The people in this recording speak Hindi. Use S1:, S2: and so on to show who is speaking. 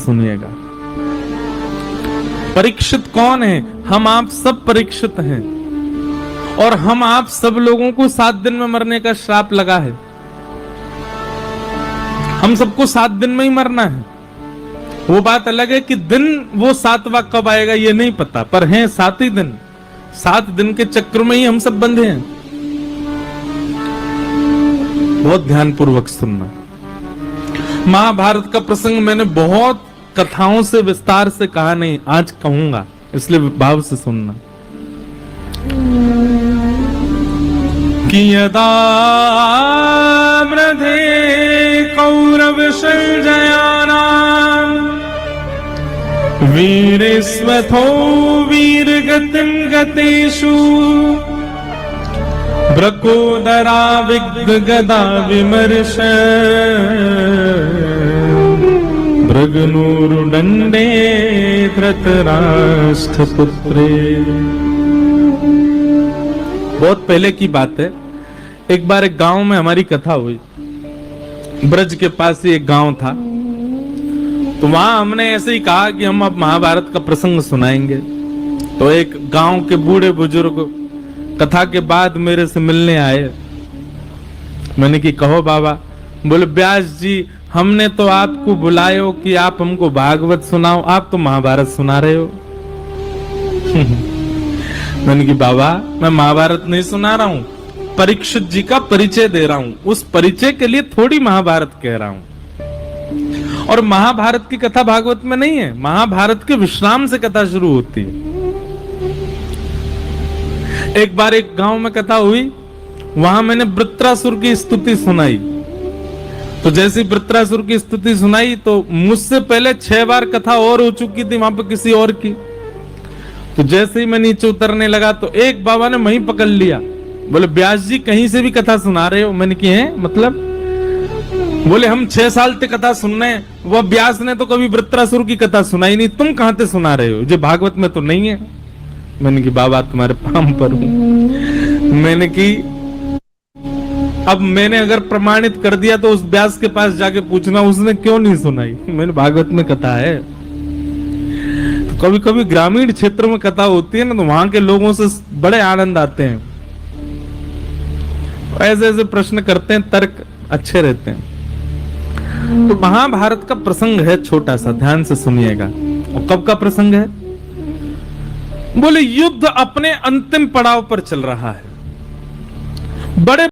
S1: सुनिएगा। परीक्षित कौन है? हम आप सब परीक्षित हैं, और हम आप सब लोगों को 7 दिन में मरने का श्राप लगा है। हम सबको 7 दिन में ही मरना है। वो बात अलग है कि दिन वो 7वां कब आएगा ये नहीं पता, पर हैं 7 ही दिन। 7 दिन के चक्र में ही हम सब बंधे हैं। बहुत ध्यानपूर्वक सुनना। महाभारत का प्रसंग मैंने बहुत कथाओं से विस्तार से कहा नहीं, आज कहूंगा, इसलिए भाव से सुनना। कि यदा मृधे कौरव संजयानां वीरेस्वथो वीरगतिं गतेषु ब्रकोदरा विगदा विमर्श भृगुनूरुदंडे धृतराष्ट्रपुत्रे। बहुत पहले की बात है। एक बार एक गांव में हमारी कथा हुई। ब्रज के पास ही एक गांव था, तो वहां हमने ऐसे ही कहा कि हम अब महाभारत का प्रसंग सुनाएंगे। तो एक गांव के बूढ़े बुजुर्ग कथा के बाद मेरे से मिलने आए। मैंने कि कहो बाबा। बोले व्यास जी, हमने तो आपको बुलाए हो कि आप हमको भागवत सुनाओ, आप तो महाभारत सुना रहे हो। मैंने कि बाबा, मैं महाभारत नहीं सुना रहा हूं, परीक्षित जी का परिचय दे रहा हूं। उस परिचय के लिए थोड़ी महाभारत कह रहा हूं। और महाभारत की कथा भागवत में नहीं है, महाभारत के विश्राम से कथा शुरू होती है। एक बार एक गांव में कथा हुई, वहां मैंने वृत्रासुर की स्तुति सुनाई। तो जैसी वृत्रासुर की स्तुति सुनाई तो मुझसे पहले 6 बार कथा और हो चुकी थी वहां पर किसी और की। तो जैसे ही मैं नीचे उतरने लगा तो एक बाबा ने वहीं पकड़ लिया। बोले व्यास जी, कहीं से भी कथा सुना रहे हो? मैंने की है मतलब? बोले हम 6 साल से कथा सुन रहे हैं, वह व्यास ने तो कभी वृत्रासुर की कथा सुनाई नहीं, तुम कहां से सुना रहे हो? जो भागवत में तो नहीं है। मैंने की बाबा तुम्हारे पाम पर हूं। मैंने की अब मैंने अगर प्रमाणित कर दिया तो उस व्यास के पास जाके पूछना उसने क्यों नहीं सुनाई। मैंने भागवत में कथा है। तो कभी कभी ग्रामीण क्षेत्र में कथा होती है ना, तो वहां के लोगों से बड़े आनंद आते हैं। ऐसे ऐसे प्रश्न करते हैं, तर्क अच्छे रहते हैं। तो महाभारत का प्रसंग है छोटा सा, ध्यान से सुनिएगा। और कब का प्रसंग है? बोले युद्ध अपने अंतिम पड़ाव पर चल रहा है। बड़े